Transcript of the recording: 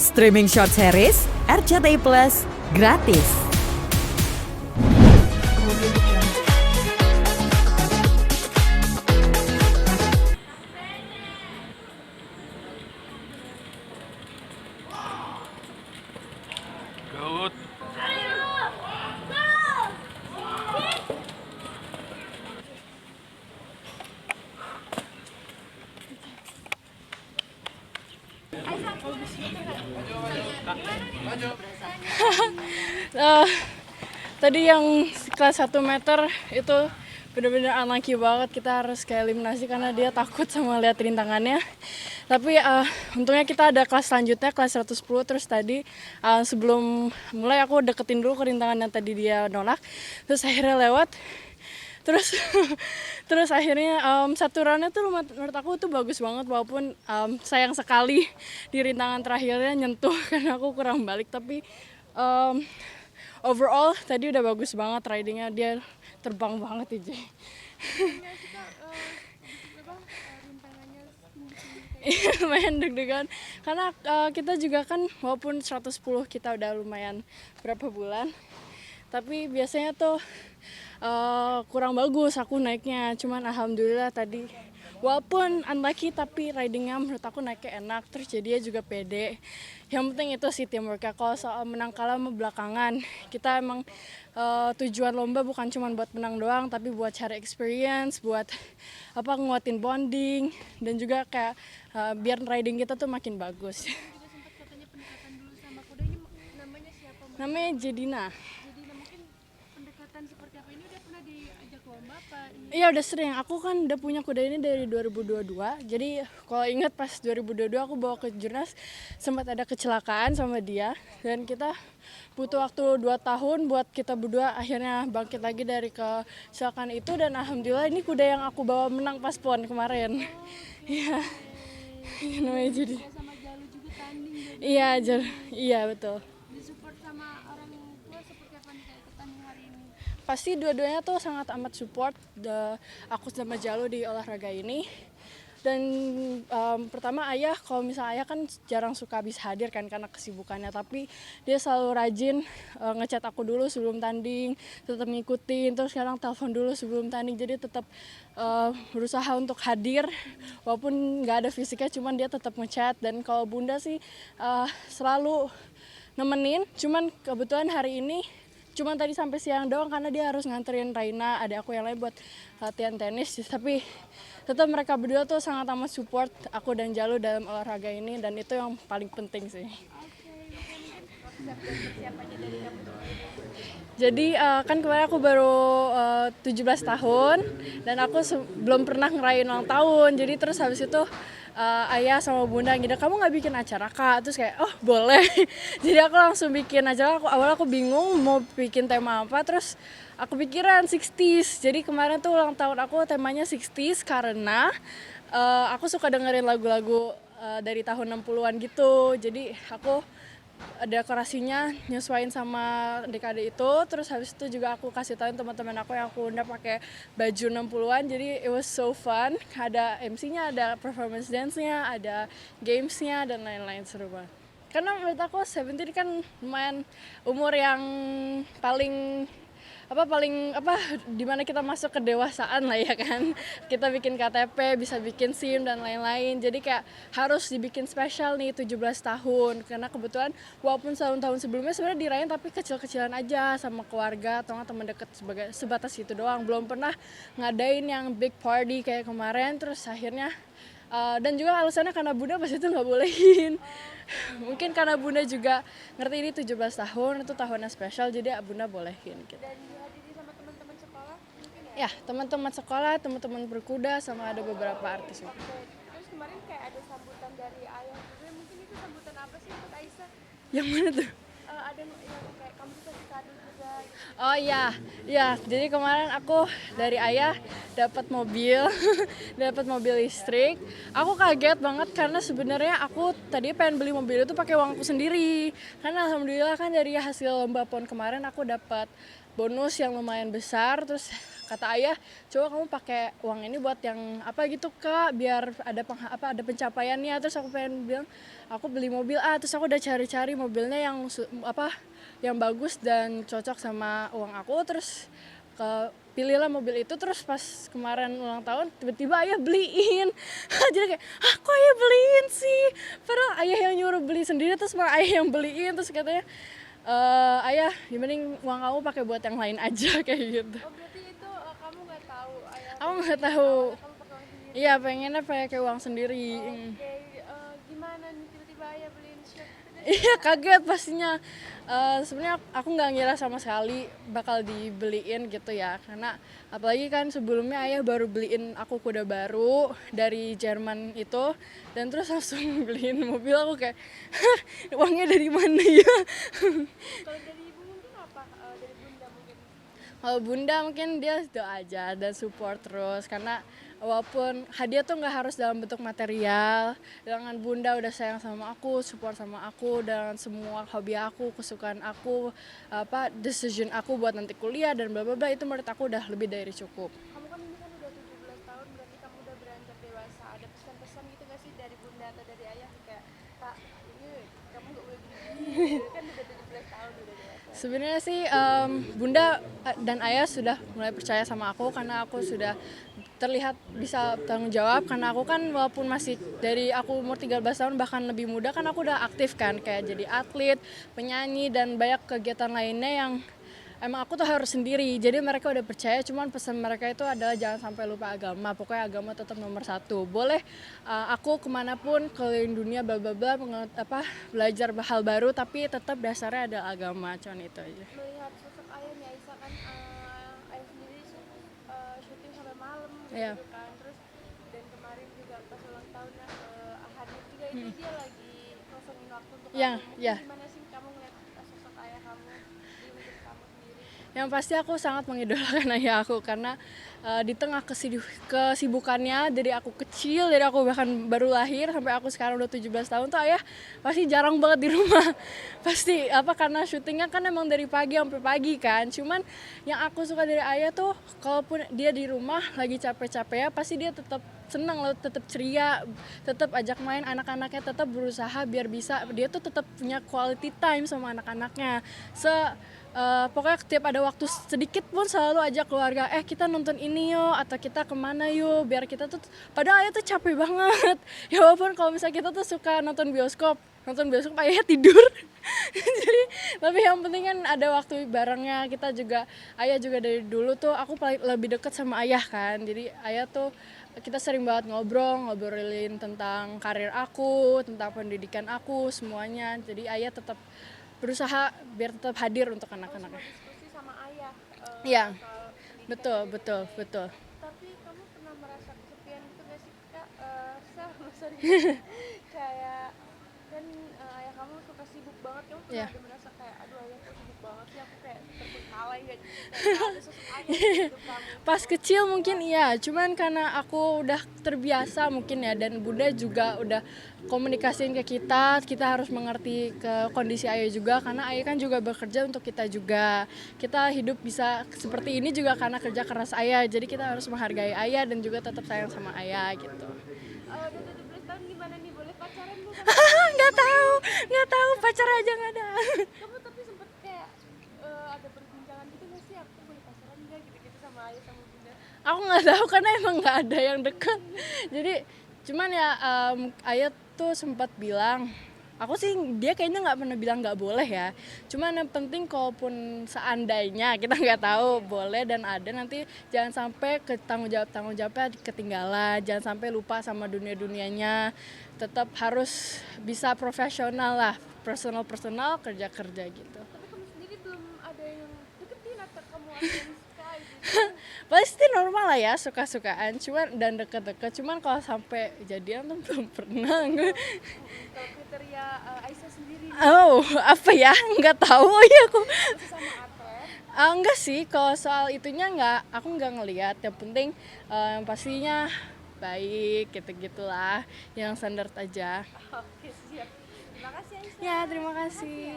Streaming short series RCTI Plus gratis. Good. Tadi yang kelas 1 meter itu benar-benar unlucky banget, kita harus kayak eliminasi karena dia takut sama lihat rintangannya. Tapi untungnya kita ada kelas selanjutnya, kelas 110, terus tadi sebelum mulai aku deketin dulu ke rintangan yang tadi dia nolak, terus akhirnya lewat. Terus akhirnya satu runnya tuh menurut aku tuh bagus banget, walaupun sayang sekali di rintangan terakhirnya nyentuh karena aku kurang balik, tapi overall tadi udah bagus banget ridingnya, dia terbang banget aja. Lumayan deg-degan karena kita juga kan walaupun 110 kita udah lumayan berapa bulan, tapi biasanya tuh kurang bagus aku naiknya. Cuman alhamdulillah tadi walaupun unlucky tapi ridingnya menurut aku naiknya enak, terus jadinya juga pede. Yang penting itu sih teamwork ya. Kalau soal menang kalah mau belakangan, kita emang tujuan lomba bukan cuma buat menang doang, tapi buat cari experience, buat nguatin bonding, dan juga kayak biar riding kita tuh makin bagus. Juga sempat katanya pendekatan dulu sama kuda, ini namanya siapa? Namanya Jedina. Jadi mungkin pendekatan seperti apa ini udah pernah diajak lomba apa? Iya udah sering, aku kan udah punya kuda ini dari 2022. Jadi kalau ingat pas 2022 aku bawa ke Jurnas, sempat ada kecelakaan sama dia. Dan kita butuh waktu 2 tahun buat kita berdua akhirnya bangkit lagi dari kecelakaan itu. Dan alhamdulillah ini kuda yang aku bawa menang pas PON kemarin. Iya. Namanya jadi. Sama Jalu juga tanding. Iya betul. Disupport sama orang tua seperti apa nih kayak tanding hari ini? Pasti dua-duanya tuh sangat amat support aku sama Jalu di olahraga ini. Dan pertama ayah, kalau misalnya ayah kan jarang suka habis hadir kan karena kesibukannya, tapi dia selalu rajin ngechat aku dulu sebelum tanding, tetap ngikutin, terus sekarang telepon dulu sebelum tanding, jadi tetap berusaha untuk hadir walaupun nggak ada fisiknya, cuman dia tetap ngechat. Dan kalau bunda sih selalu nemenin, cuman kebetulan hari ini cuman tadi sampai siang doang karena dia harus nganterin Raina, ada aku yang lain buat latihan tenis. Tapi tetap mereka berdua tuh sangat amat support aku dan Jalu dalam olahraga ini, dan itu yang paling penting sih. Jadi kan kemarin aku baru 17 tahun dan aku belum pernah ngerayain ulang tahun. Jadi terus habis itu ayah sama bunda gitu, kamu nggak bikin acara kak? Terus kayak oh boleh. Jadi aku langsung bikin acara. Awalnya aku bingung mau bikin tema apa, terus aku pikiran 60s. Jadi kemarin tuh ulang tahun aku temanya 60s karena aku suka dengerin lagu-lagu dari tahun 60-an gitu. Jadi aku dekorasinya nyesuaiin sama dekade itu. Terus habis itu juga aku kasih tahu teman-teman aku yang aku udah pakai baju 60-an. Jadi it was so fun. Ada MC-nya, ada performance dance-nya, ada games-nya dan lain-lain, seru banget. Karena menurut aku 17 kan lumayan umur yang paling dimana kita masuk ke dewasaan lah ya kan. Kita bikin KTP, bisa bikin SIM dan lain-lain. Jadi kayak harus dibikin spesial nih 17 tahun. Karena kebetulan walaupun tahun-tahun sebelumnya sebenarnya dirayain tapi kecil-kecilan aja sama keluarga atau teman dekat, sebatas itu doang. Belum pernah ngadain yang big party kayak kemarin. Terus akhirnya dan juga alasannya karena bunda pas itu nggak bolehin. Mungkin karena bunda juga ngerti ini 17 tahun itu tahunnya spesial, jadi bunda bolehin gitu. Dan dihadiri sama teman-teman sekolah mungkin ya? Ya, teman-teman sekolah, teman-teman berkuda, sama ada beberapa artis juga. Terus kemarin kayak ada sambutan dari ayah juga, mungkin itu sambutan apa sih buat Aisyah? Yang mana tuh? Ada yang kayak kamu dikasih kado juga gitu. Oh iya, jadi kemarin aku dari ayah dapat mobil, dapat mobil listrik. Aku kaget banget karena sebenarnya aku tadi pengen beli mobil itu pakai uangku sendiri. Karena alhamdulillah kan dari hasil lomba PON kemarin aku dapat bonus yang lumayan besar. Terus kata ayah, coba kamu pakai uang ini buat yang apa gitu Kak, biar ada pencapaiannya. Terus aku pengen bilang aku beli mobil, terus aku udah cari-cari mobilnya yang bagus dan cocok sama uang aku. Terus pilihlah mobil itu. Terus pas kemarin ulang tahun tiba-tiba ayah beliin. Jadi kayak, kok ayah beliin sih, padahal ayah yang nyuruh beli sendiri, terus malah ayah yang beliin. Terus katanya, ayah mending uang kamu pakai buat yang lain aja kayak gitu. Oh berarti itu kamu nggak tahu ayah? Aku nggak tahu. Kamu pakai uang sendiri. Iya, pengennya pakai uang sendiri. Oke, gimana nih tiba-tiba ayah beliin shirt? Iya, kaget pastinya. Sebenarnya aku nggak ngira sama sekali bakal dibeliin gitu ya, karena apalagi kan sebelumnya ayah baru beliin aku kuda baru dari Jerman itu, dan terus langsung beliin mobil. Aku kayak, uangnya dari mana ya? Kalau dari ibu mungkin apa? Dari bunda mungkin? Kalau bunda mungkin dia doa aja dan support terus, karena walaupun hadiah tuh nggak harus dalam bentuk material. Dengan bunda udah sayang sama aku, support sama aku dengan semua hobi aku, kesukaan aku, decision aku buat nanti kuliah dan bla bla bla, itu menurut aku udah lebih dari cukup. Kamu kan ini kan udah 17 tahun, berarti kamu udah beranjak dewasa. Ada pesan-pesan gitu gak sih dari bunda atau dari ayah kayak, Kak, ini kamu gak boleh begini, kan udah 17 tahun udah dewasa. Sebenarnya sih bunda dan ayah sudah mulai percaya sama aku karena aku sudah terlihat bisa tanggung jawab, karena aku kan walaupun masih dari aku umur 13 tahun bahkan lebih muda kan aku udah aktif kan, kayak jadi atlet, penyanyi dan banyak kegiatan lainnya yang emang aku tuh harus sendiri. Jadi mereka udah percaya, cuman pesan mereka itu adalah jangan sampai lupa agama. Pokoknya agama tetap nomor satu. Boleh aku kemanapun keliling dunia bla bla bla belajar hal baru, tapi tetap dasarnya adalah agama. Cuman itu aja. Melihat sosok ayah nih, Aisyah kan ayah sendiri syuting sampai malam Iya. gitu kan. Terus dan kemarin juga pas ulang tahunnya hadir juga itu dia lagi kosongin waktu untuk Iya, kamu. Mungkin iya. gimana sih kamu ngeliat sosok ayah kamu di hidup kamu sendiri? Yang pasti aku sangat mengidolakan ayah aku, karena di tengah kesibukannya dari aku kecil, dari aku bahkan baru lahir sampai aku sekarang udah 17 tahun tuh ayah pasti jarang banget di rumah. Pasti karena syutingnya kan emang dari pagi sampai pagi kan. Cuman yang aku suka dari ayah tuh kalaupun dia di rumah lagi capek-capek ya, pasti dia tetap senang loh, tetap ceria, tetap ajak main anak-anaknya, tetap berusaha biar bisa dia tuh tetap punya quality time sama anak-anaknya. Pokoknya setiap ada waktu sedikit pun selalu ajak keluarga, kita nonton ini yuk, atau kita kemana yuk, biar kita tuh, padahal ayah tuh capek banget. Ya walaupun kalau misalnya kita tuh suka nonton bioskop ayahnya tidur. Jadi, tapi yang penting kan ada waktu barengnya. Ayah juga dari dulu tuh aku paling lebih dekat sama ayah kan. Jadi ayah tuh kita sering banget ngobrolin tentang karir aku, tentang pendidikan aku, semuanya. Jadi ayah tetap berusaha biar tetap hadir untuk anak-anaknya. Diskusi sama ayah Iya, soal pendidikan. betul. Tapi kamu pernah merasa kesepian gitu gak sih Kak? Sorry. Kayak kan ayah kamu suka sibuk banget, kamu pernah Iya. ada merasa kayak aduh ayah kok sibuk banget sih, aku kayak terbengkalai gak gitu, kayak ada sosok ayah di hidup kamu. Pas kecil mungkin iya, cuman karena aku udah terbiasa mungkin ya, dan bunda juga udah komunikasiin ke kita harus mengerti ke kondisi ayah juga, karena ayah kan juga bekerja untuk kita juga. Kita hidup bisa seperti ini juga karena kerja keras ayah, jadi kita harus menghargai ayah dan juga tetap sayang sama ayah gitu. Udah 17 tahun gimana nih, boleh pacaran bu? Nggak tahu, pacar aja nggak ada. Kamu tapi sempet kayak ada perbincangan gitu gak sih, aku boleh pacaran gak gitu-gitu sama ayah sama bunda? Aku nggak tahu karena emang nggak ada yang dekat. Jadi cuman ya ayah tuh sempat bilang, aku sih dia kayaknya nggak pernah bilang nggak boleh ya. Cuman yang penting kalaupun seandainya kita nggak tahu boleh dan ada, nanti jangan sampai tanggung jawabnya ketinggalan, jangan sampai lupa sama dunianya. Tetap harus bisa profesional lah, personal kerja gitu. Tapi kamu sendiri belum ada yang deketin atau kamu ada yang suka gitu? Pasti normal lah ya, suka-sukaan dan deket-deket, cuman kalau sampai jadian tuh belum pernah. Kalau kriteria Aisyah sendiri Apa ya, nggak tahu ya aku. masih sama atlet? Enggak sih, kalau soal itunya aku nggak ngelihat. Yang penting yang pastinya baik gitu-gitulah, yang standar aja. Oke siap, terima kasih Aisyah. Ya, terima kasih.